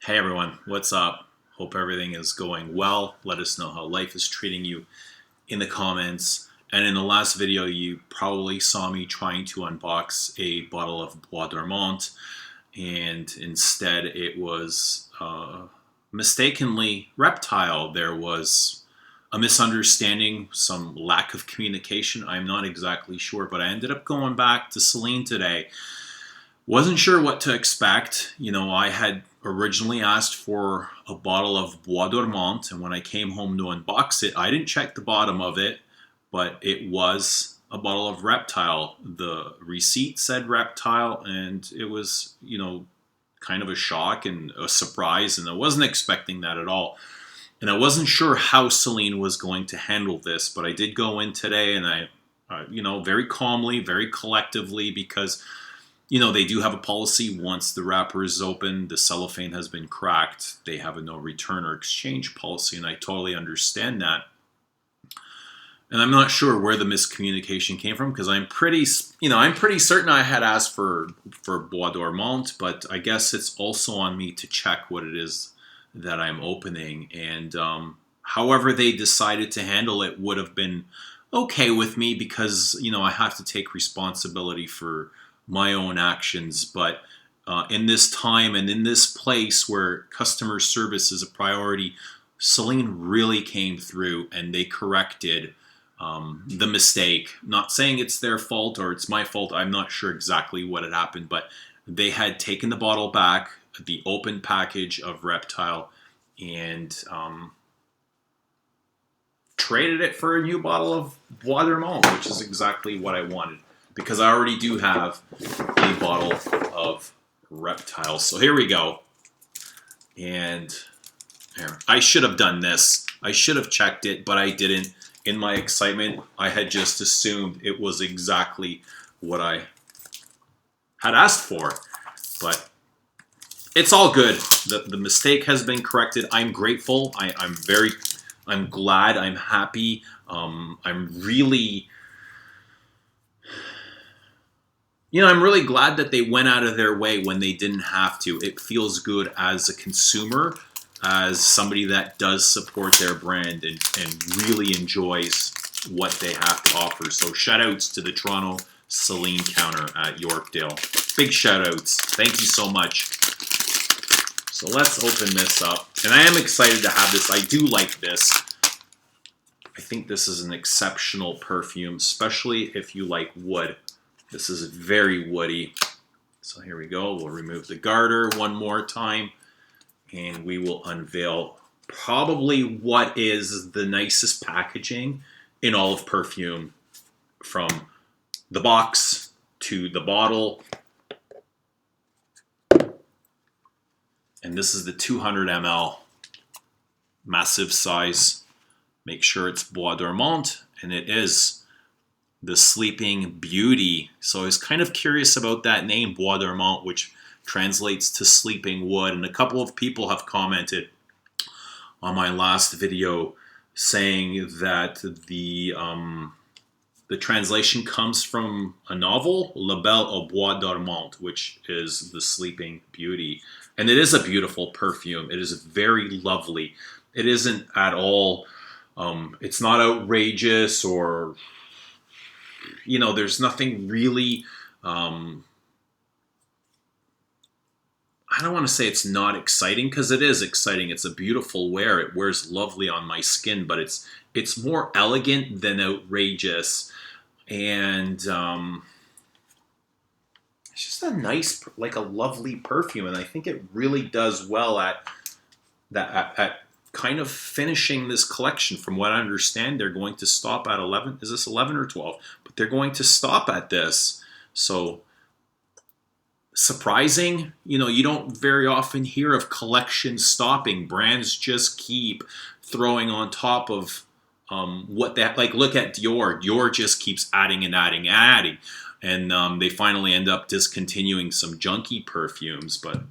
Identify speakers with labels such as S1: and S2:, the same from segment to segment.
S1: Hey everyone, what's up? Hope everything is going well. Let us know how life is treating you in the comments. And in the last video, you probably saw me trying to unbox a bottle of Bois Dormant, and instead it was mistakenly Reptile. There was a misunderstanding, some lack of communication. I'm not exactly sure, but I ended up going back to Celine today. Wasn't sure what to expect. I had originally asked for a bottle of Bois Dormant, and when I came home to unbox it, I didn't check the bottom of it, but it was a bottle of Reptile. The receipt said Reptile, and it was, kind of a shock and a surprise, and I wasn't expecting that at all. And I wasn't sure how Celine was going to handle this, but I did go in today, and very calmly, very collectively, because they do have a policy. Once the wrapper is open, the cellophane has been cracked, they have a no return or exchange policy, and I totally understand that. And I'm not sure where the miscommunication came from, because I'm pretty certain I had asked for Bois Dormant, but I guess it's also on me to check what it is that I'm opening. And however they decided to handle it would have been okay with me, because I have to take responsibility for my own actions. But in this time and in this place where customer service is a priority, Celine really came through and they corrected the mistake. Not saying it's their fault or it's my fault. I'm not sure exactly what had happened, but they had taken the bottle back, the open package of Reptile, and traded it for a new bottle of Bois Dormant, which is exactly what I wanted, because I already do have a bottle of Reptile. So here we go. And I should have done this. I should have checked it, but I didn't. In my excitement, I had just assumed it was exactly what I had asked for. But it's all good. The mistake has been corrected. I'm grateful. I'm glad. I'm happy. I'm really glad that they went out of their way when they didn't have to. It feels good as a consumer, as somebody that does support their brand and really enjoys what they have to offer. So shout outs to the Toronto Celine counter at Yorkdale. Big shout outs. Thank you so much. So let's open this up. And I am excited to have this. I do like this. I think this is an exceptional perfume, especially if you like wood. This is very woody. So here we go. We'll remove the garter one more time, and we will unveil probably what is the nicest packaging in all of perfume, from the box to the bottle. And this is the 200 ml, massive size. Make sure it's Bois Dormant, and it is the Sleeping Beauty. So I was kind of curious about that name, Bois Dormant, which translates to sleeping wood. And a couple of people have commented on my last video saying that the translation comes from a novel, La Belle au Bois Dormant, which is the Sleeping Beauty. And it is a beautiful perfume. It is very lovely. It isn't at all, it's not outrageous, or there's nothing really, I don't want to say it's not exciting, because it is exciting. It's a beautiful wear. It wears lovely on my skin, but it's more elegant than outrageous. And it's just a nice, like a lovely perfume. And I think it really does well at kind of finishing this collection. From what I understand, they're going to stop at 11. Is this 11 or 12? But they're going to stop at this. So surprising. You don't very often hear of collections stopping. Brands just keep throwing on top of what that, like, look at Dior. Dior just keeps adding and adding and adding. And they finally end up discontinuing some junky perfumes. But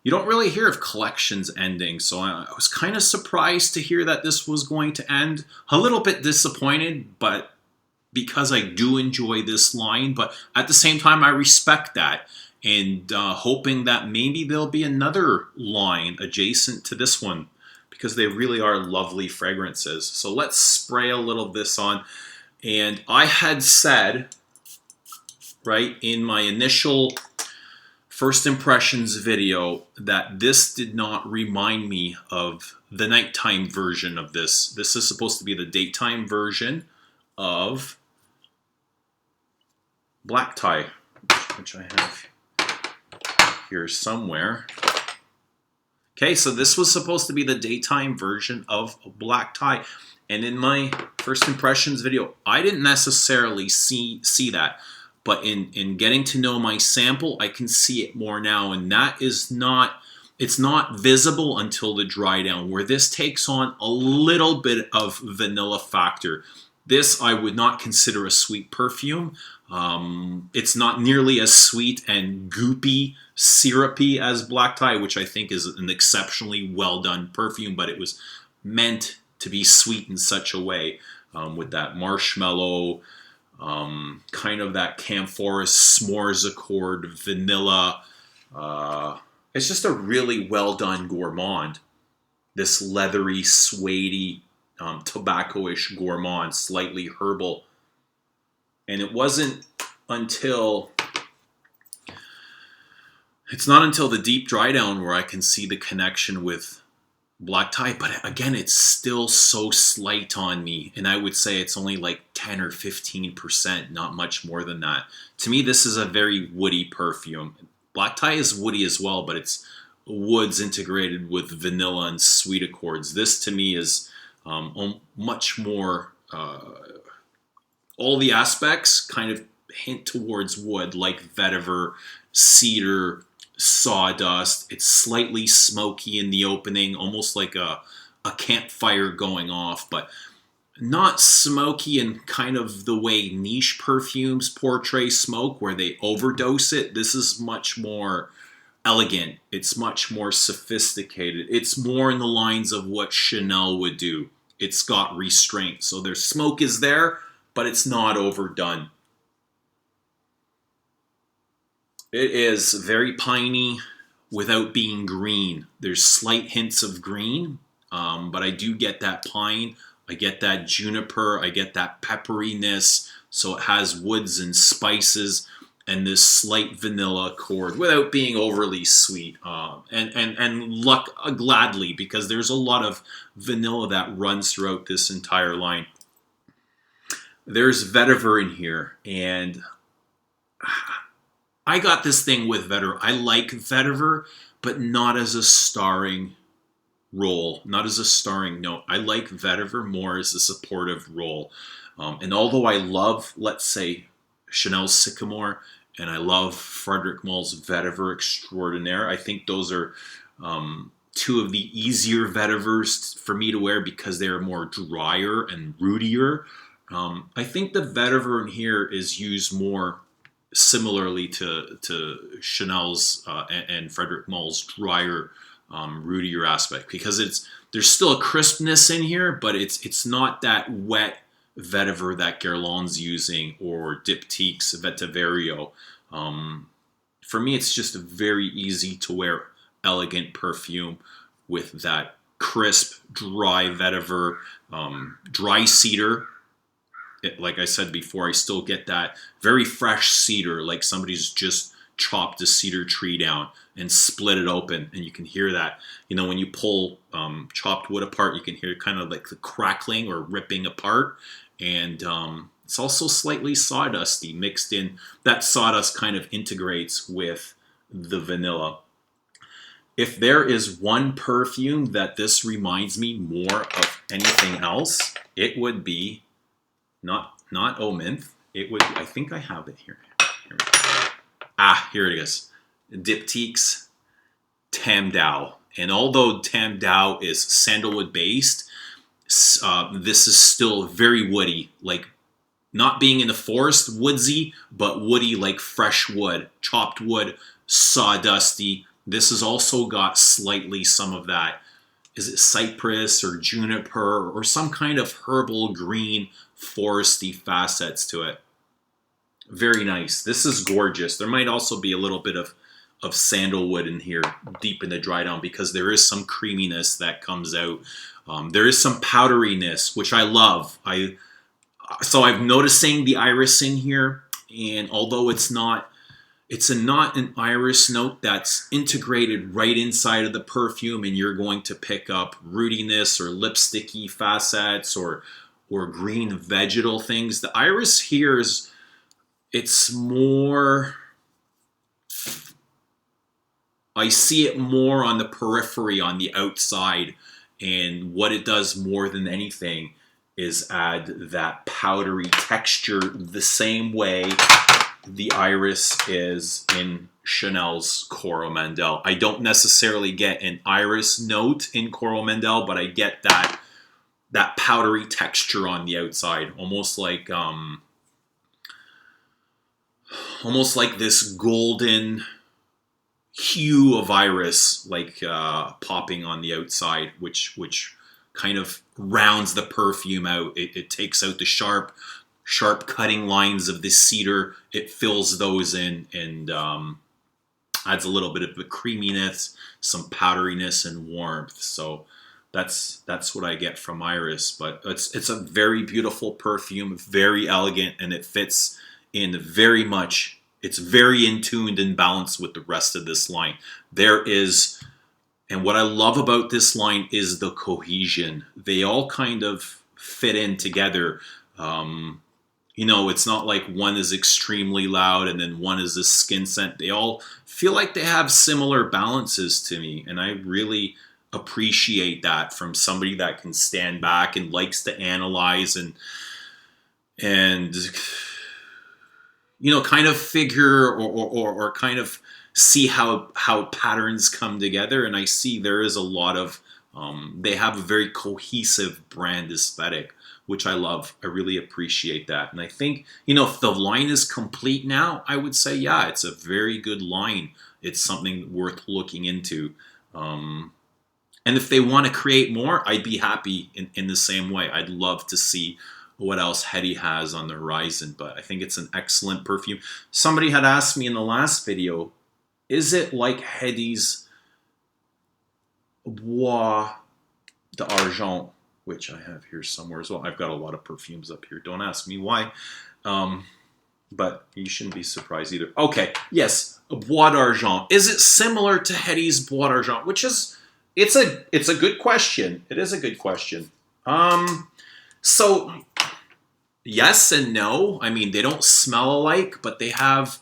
S1: you don't really hear of collections ending. So I was kind of surprised to hear that this was going to end. A little bit disappointed, but because I do enjoy this line, but at the same time, I respect that. and hoping that maybe there'll be another line adjacent to this one, because they really are lovely fragrances. So let's spray a little of this on. And I had said, right, in my initial first impressions video that this did not remind me of the nighttime version of this. This is supposed to be the daytime version of Black Tie, which I have here somewhere. Okay, so this was supposed to be the daytime version of Black Tie. And in my first impressions video, I didn't necessarily see that. But in getting to know my sample, I can see it more now. And that is not, it's not visible until the dry down, where this takes on a little bit of vanilla factor. This I would not consider a sweet perfume. It's not nearly as sweet and goopy, syrupy as Black Tie, which I think is an exceptionally well done perfume, but it was meant to be sweet in such a way, with that marshmallow, kind of that camphor s'mores accord, vanilla. It's just a really well done gourmand. This leathery, suede-y, tobacco-ish gourmand, slightly herbal. And it wasn't until, it's not until the deep dry down where I can see the connection with Black Tie, but again, it's still so slight on me, and I would say it's only like 10 or 15%, not much more than that. To me, this is a very woody perfume. Black Tie is woody as well, but it's woods integrated with vanilla and sweet accords. This to me is much more, all the aspects kind of hint towards wood, like vetiver, cedar, sawdust. It's slightly smoky in the opening, almost like a campfire going off, but not smoky in kind of the way niche perfumes portray smoke, where they overdose it. This is much more elegant. It's much more sophisticated. It's more in the lines of what Chanel would do. It's got restraint. So their smoke is there, but it's not overdone. It is very piney without being green. There's slight hints of green, but I do get that pine. I get that juniper. I get that pepperiness. So it has woods and spices and this slight vanilla accord without being overly sweet. Gladly, because there's a lot of vanilla that runs throughout this entire line. There's vetiver in here, and I got this thing with vetiver. I like vetiver, but not as a starring role, not as a starring note. I like vetiver more as a supportive role. And although I love, let's say, Chanel's Sycamore, and I love Frederic Malle's Vetiver Extraordinaire, I think those are two of the easier vetivers for me to wear because they're more drier and rootier. I think the vetiver in here is used more similarly to Chanel's and Frederic Malle's drier, rootier aspect, because there's still a crispness in here, but it's not that wet vetiver that Guerlain's using, or Diptyque's Vetiverio. For me, it's just a very easy to wear, elegant perfume with that crisp, dry vetiver, dry cedar. Like I said before, I still get that very fresh cedar, like somebody's just chopped a cedar tree down and split it open, and you can hear that. You know, when you pull chopped wood apart, you can hear kind of like the crackling or ripping apart. And it's also slightly sawdusty mixed in. That sawdust kind of integrates with the vanilla. If there is one perfume that this reminds me more of anything else, it would be not Eau Menthe. It would, I think I have it here. Here we go. Here it is. Diptyque's Tam Dao. And although Tam Dao is sandalwood based, this is still very woody, like not being in the forest, woodsy, but woody like fresh wood, chopped wood, sawdusty. This has also got slightly some of that, is it cypress or juniper or some kind of herbal green foresty facets to it. Very nice. This is gorgeous. There might also be a little bit of sandalwood in here deep in the dry down because there is some creaminess that comes out. There is some powderiness, which I love. So I'm noticing the iris in here, and although it's not an iris note that's integrated right inside of the perfume, and you're going to pick up rootiness or lipsticky facets or green vegetal things. The iris here it's more, I see it more on the periphery, on the outside, and what it does more than anything is add that powdery texture the same way the iris is in Chanel's Coromandel. I don't necessarily get an iris note in Coromandel, but I get that powdery texture on the outside, almost like this golden hue of iris, like popping on the outside, which kind of rounds the perfume out. It takes out the sharp cutting lines of the cedar. It fills those in and adds a little bit of the creaminess, some powderiness and warmth. So that's what I get from iris. But it's a very beautiful perfume, very elegant, and it fits in very much. It's very in tuned and balanced with the rest of this line. And what I love about this line is the cohesion. They all kind of fit in together. It's not like one is extremely loud and then one is a skin scent. They all feel like they have similar balances to me, and I really appreciate that from somebody that can stand back and likes to analyze and kind of figure or kind of see how patterns come together. And I see there is a lot of, they have a very cohesive brand aesthetic, which I love. I really appreciate that. And I think, if the line is complete now, I would say, yeah, it's a very good line. It's something worth looking into. And if they want to create more, I'd be happy in the same way. I'd love to see what else Hedy has on the horizon, but I think it's an excellent perfume. Somebody had asked me in the last video, is it like Hedy's Bois d'Argent, which I have here somewhere as well. I've got a lot of perfumes up here. Don't ask me why, but you shouldn't be surprised either. Okay, yes, Bois d'Argent. Is it similar to Hedy's Bois d'Argent? It's a good question. It is a good question. So yes and no. I mean, they don't smell alike, but they have,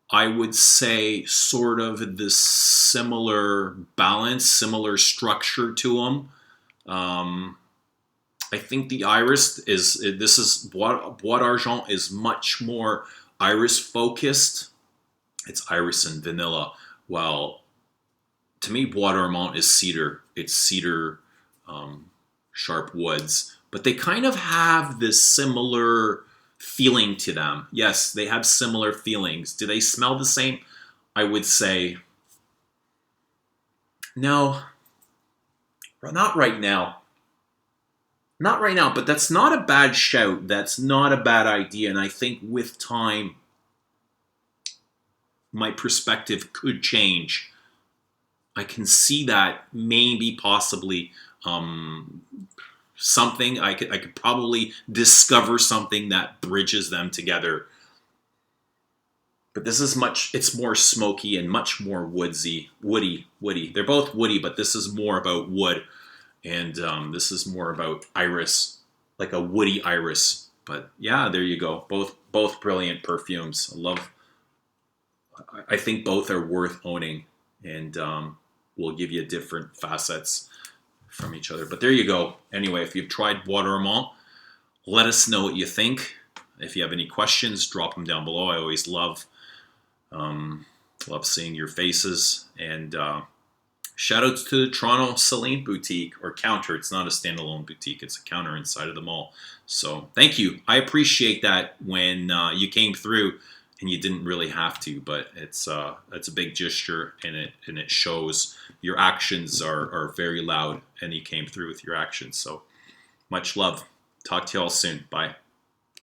S1: I would say, sort of this similar balance, similar structure to them. I think the iris Bois d'Argent is much more iris focused. It's iris and vanilla. While to me, Bois Dormant is cedar. It's cedar, sharp woods. But they kind of have this similar feeling to them. Yes, they have similar feelings. Do they smell the same? I would say no. Not right now. Not right now, but that's not a bad shout. That's not a bad idea. And I think with time, my perspective could change. I can see that maybe possibly something I could probably discover something that bridges them together. But this is it's more smoky and much more woody. They're both woody, but this is more about wood, and this is more about iris, like a woody iris. But yeah, there you go. Both brilliant perfumes. I think both are worth owning, and will give you different facets from each other. But there you go. Anyway, if you've tried Bois Dormant, let us know what you think. If you have any questions, drop them down below. I always love seeing your faces. And shout out to the Toronto Celine boutique, or counter. It's not a standalone boutique. It's a counter inside of the mall. So thank you. I appreciate that when you came through and you didn't really have to, but it's a big gesture, and it shows. Your actions are very loud, and you came through with your actions. So much love. Talk to you all soon. Bye.